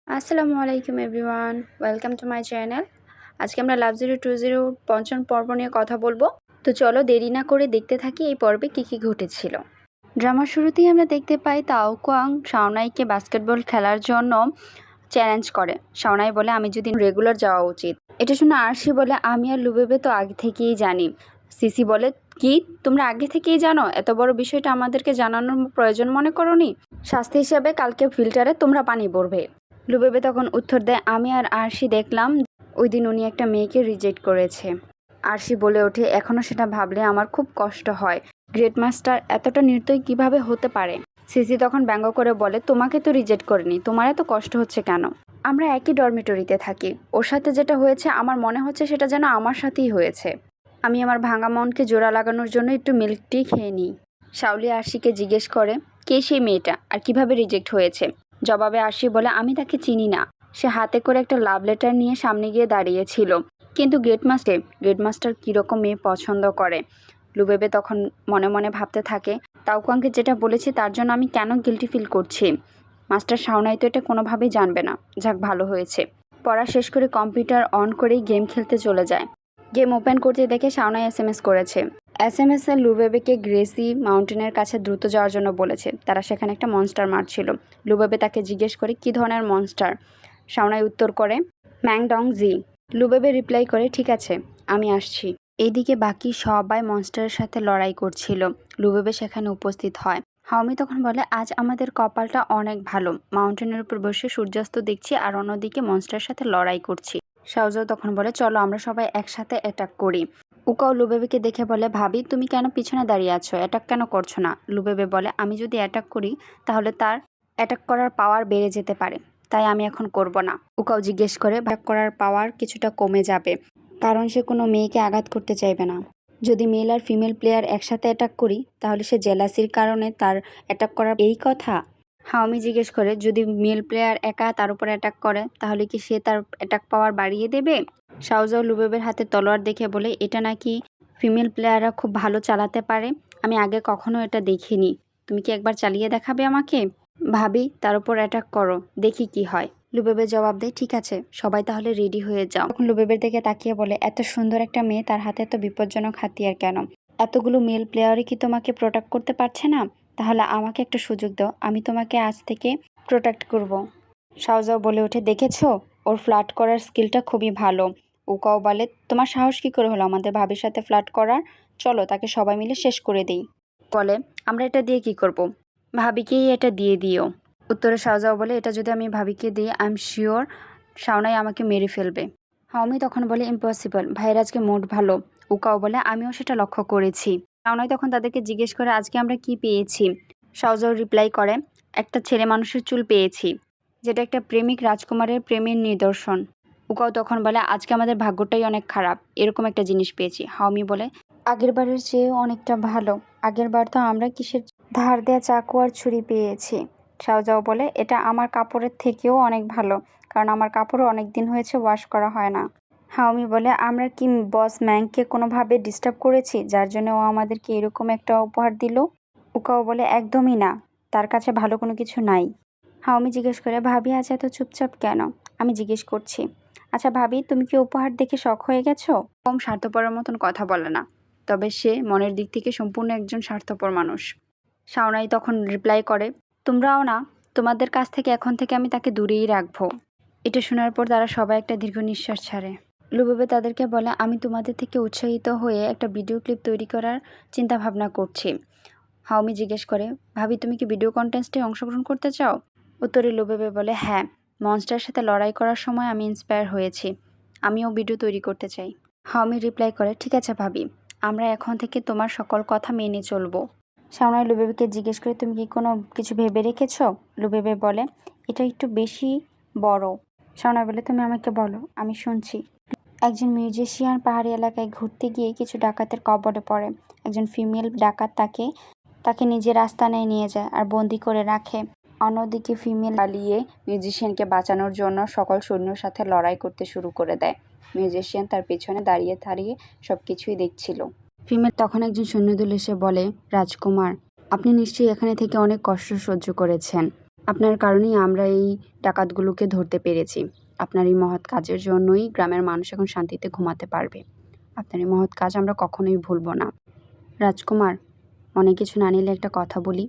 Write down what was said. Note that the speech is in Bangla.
আসসালামু আলাইকুম everyone, welcome to my channel. আজকে আমরা লাভ 020 পঞ্চম পর্ব নিয়ে কথা বলবো। তো চলো দেরি না করে দেখতে থাকি এই পর্বে কী কী ঘটেছিল। ড্রামার শুরুতেই আমরা দেখতে পাই তাও কোয়াং শাওনাইকে বাস্কেটবল খেলার জন্য চ্যালেঞ্জ করে। শাওনাই বলে আমি যদি রেগুলার যাওয়া উচিত। এটা শুনে আরশি বলে আমি আর লুবেবে তো আগে থেকেই জানি। সিসি বলে কি তোমরা আগে থেকেই জানো? এত বড় বিষয়টা আমাদেরকে জানানোর প্রয়োজন মনে করোনি? শাস্তি হিসেবে কালকে ফিল্টারে তোমরা পানি ভরবে। লুবেবে তখন উত্তর দেয় আমি আর আরশি দেখলাম ওই দিন উনি একটা মেয়েকে রিজেক্ট করেছে। আরশি বলে ওঠে এখনও সেটা ভাবলে আমার খুব কষ্ট হয়। গ্রেট মাস্টার এতটা নির্দয় কিভাবে হতে পারে? সিসি তখন ব্যঙ্গ করে বলে তোমাকে তো রিজেক্ট করেনি, তোমার এত কষ্ট হচ্ছে কেন? আমরা একই ডরমিটরিতে থাকি, ওর সাথে যেটা হয়েছে আমার মনে হচ্ছে সেটা যেন আমার সাথেই হয়েছে। আমি আমার ভাঙা মনকে জোড়া লাগানোর জন্য একটু মিল্ক টি খেয়ে নিই। শাওলি আরশিকে জিজ্ঞেস করে কে সেই মেয়েটা আর কিভাবে রিজেক্ট হয়েছে। জবাবে আরশি বলে আমি তাকে চিনি না। সে হাতে করে একটা লাভ লেটার নিয়ে সামনে গিয়ে দাঁড়িয়েছিল। কিন্তু গ্রেটমাস্টার কীরকম মেয়ে পছন্দ করে। লুবেবে তখন মনে মনে ভাবতে থাকে তাওকুয়াংকে যেটা বলেছি তার জন্য আমি কেন গিল্টি ফিল করছি। মাস্টার শাওনাই তো এটা কোনোভাবেই জানবে না। যাক ভালো হয়েছে। পড়া শেষ করে কম্পিউটার অন করেই গেম খেলতে চলে যায়। গেম ওপেন করতে দেখে শাওনাই এসএমএস করেছে। এসএমএস এ লুবেবেকে গ্রেসি মাউন্টেনের কাছে দ্রুত যাওয়ার জন্য বলেছে। তারা সেখানে একটা মনস্টার মারছিল। লুবেবে তাকে জিজ্ঞেস করে কী ধরনের মনস্টার। শাওনাই উত্তর করে ম্যাংডং জি। লুবেবে রিপ্লাই করে ঠিক আছে আমি আসছি। এইদিকে বাকি সবাই মনস্টারের সাথে লড়াই করছিল। লুবেবে সেখানে উপস্থিত হয়। হাওমি তখন বলে আজ আমাদের কপালটা অনেক ভালো, মাউন্টেনের উপর বসে সূর্যাস্ত দেখছি আর অন্যদিকে মনস্টারের সাথে লড়াই করছি। শাওজাও তখন বলে চলো আমরা সবাই একসাথে অ্যাটাক করি। উকাও লুবেবেকে দেখে বলে ভাবি তুমি কেন পিছনে দাঁড়িয়ে আছো, অ্যাটাক কেন করছো না? লুবেবে বলে আমি যদি অ্যাটাক করি তাহলে তার অ্যাটাক করার পাওয়ার বেড়ে যেতে পারে, তাই আমি এখন করব না। উকাও জিজ্ঞেস করে অ্যাটাক করার পাওয়ার কিছুটা কমে যাবে, কারণ সে কোনো মেয়েকে আঘাত করতে চাইবে না। যদি মেল আর ফিমেল প্লেয়ার একসাথে অ্যাটাক করি তাহলে সে জেলাসির কারণে তার অ্যাটাক করার এই কথা। হাওমি জিজ্ঞেস করে যদি মেল প্লেয়ার একা তার উপর অ্যাটাক করে তাহলে কি সে তার অ্যাটাক পাওয়ার বাড়িয়ে দেবে? শাওজাও লুবেবের হাতে তলোয়ার দেখে বলে এটা নাকি ফিমেল প্লেয়াররা খুব ভালো চালাতে পারে, আমি আগে কখনো এটা দেখিনি। তুমি কি একবার চালিয়ে দেখাবে আমাকে? ভাবি তার উপর অ্যাটাক করো, দেখি কি হয়। লুবেবে জবাব দেয় ঠিক আছে সবাই তাহলে রেডি হয়ে যাও। তখন লুবেবের দিকে তাকিয়ে বলে এত সুন্দর একটা মেয়ে, তার হাতে এত বিপজ্জনক হাতিয়ার কেন? এতগুলো মেল প্লেয়ারই কি তোমাকে প্রোটেক্ট করতে পারছে না? তাহলে আমাকে একটা সুযোগ দাও, আমি তোমাকে আজ থেকে প্রোটেক্ট করব। শাওজাও বলে ওঠে দেখেছো ওর ফ্লার্ট করার স্কিলটা খুবই ভালো। উকাও বলে তোমার সাহস কি করে হলো আমাদের ভাবির সাথে ফ্লার্ট করার? চলো তাকে সবাই মিলে শেষ করে দেই। বলে আমরা এটা দিয়ে কি করব? ভাবিকেই এটা দিয়ে দিও। উত্তরে শাওজাও বলে এটা যদি আমি ভাবিকে দিই আই এম শিওর শাওনাই আমাকে মেরে ফেলবে। হাওমি তখন বলে ইম্পসিবল, ভাইয়ের আজকে মুড ভালো। উকাও বলে আমিও সেটা লক্ষ্য করেছি। শাওনাই তখন তাদেরকে জিজ্ঞেস করে আজকে আমরা কি পেয়েছি। শাওজাও রিপ্লাই করে একটা ছেলে মানুষের চুল পেয়েছি, যেটা একটা প্রেমিক রাজকুমারের প্রেমের নিদর্শন। উকাও তখন বলে আজকে আমাদের ভাগ্যটাই অনেক খারাপ, এরকম একটা জিনিস পেয়েছি। হাওমি বলে আগের বারের চেয়ে অনেকটা ভালো, আগের বার তো আমরা কিসের ধার দেয়া চাকু আর ছুরি পেয়েছি। শাওজাও বলে এটা আমার কাপড়ের থেকেও অনেক ভালো, কারণ আমার কাপড়ও অনেক দিন হয়েছে ওয়াশ করা হয় না। হাওমি বলে আমরা কি বস ম্যাংকে কোনোভাবে ডিস্টার্ব করেছি যার জন্য ও আমাদেরকে এরকম একটা উপহার দিল? উকাও বলে একদমই না, তার কাছে ভালো কোনো কিছু নাই। হাওমি জিজ্ঞেস করে ভাবি আজ এত চুপচাপ কেন? আমি জিজ্ঞেস করছি আচ্ছা ভাবি তুমি কি উপহার দেখে শখ হয়ে গেছো? কম স্বার্থপরের মতন কথা বলে না, তবে সে মনের দিক থেকে সম্পূর্ণ একজন স্বার্থপর মানুষ। শাওনাই তখন রিপ্লাই করে তোমরাও না, তোমাদের কাছ থেকে এখন থেকে আমি তাকে দূরেই রাখবো। এটা শোনার পর তারা সবাই একটা দীর্ঘ নিঃশ্বাস ছাড়ে। লুবেবে তাদেরকে বলে আমি তোমাদের থেকে উৎসাহিত হয়ে একটা ভিডিও ক্লিপ তৈরি করার চিন্তা ভাবনা করছি। হাওমি জিজ্ঞেস করে ভাবি তুমি কি ভিডিও কন্টেস্টে অংশগ্রহণ করতে চাও? উত্তরে লুবেবে বলে হ্যাঁ, মনস্টারের সাথে লড়াই করার সময় আমি ইন্সপায়ার হয়েছি, আমিও ভিডিও তৈরি করতে চাই। হাওমি রিপ্লাই করে ঠিক আছে ভাবি, আমরা এখন থেকে তোমার সকল কথা মেনে চলবো। শাওনাই লুবেবেকে জিজ্ঞেস করে তুমি কি কোনো কিছু ভেবে রেখেছ? লুবেবে বলে এটা একটু বেশি বড়। শাওনাই বলে তুমি আমাকে বলো আমি শুনছি। একজন মিউজিশিয়ান পাহাড়ি এলাকায় ঘুরতে গিয়ে কিছু ডাকাতের কবলে পড়ে। একজন ফিমেল ডাকাত তাকে তাকে নিজের আস্তানায় নিয়ে যায় আর বন্দি করে রাখে। অন্যদিকে ফিমেল পালিয়ে মিউজিশিয়ানকে বাঁচানোর জন্য সকল সৈন্যর সাথে লড়াই করতে শুরু করে দেয়। মিউজিশিয়ান তার পেছনে দাঁড়িয়ে দাঁড়িয়ে সবকিছুই দেখছিল। ফিমেল তখন একজন সৈন্যদল এসে বলে রাজকুমার আপনি নিশ্চয়ই এখানে থেকে অনেক কষ্ট সহ্য করেছেন, আপনার কারণেই আমরা এই ডাকাতগুলোকে ধরতে পেরেছি। আপনার এই মহৎ কাজের জন্যই গ্রামের মানুষ এখন শান্তিতে ঘুমাতে পারবে। আপনার এই মহৎ কাজ আমরা কখনোই ভুলব না। রাজকুমার, অনেক কিছু না নিলে একটা কথা বলি।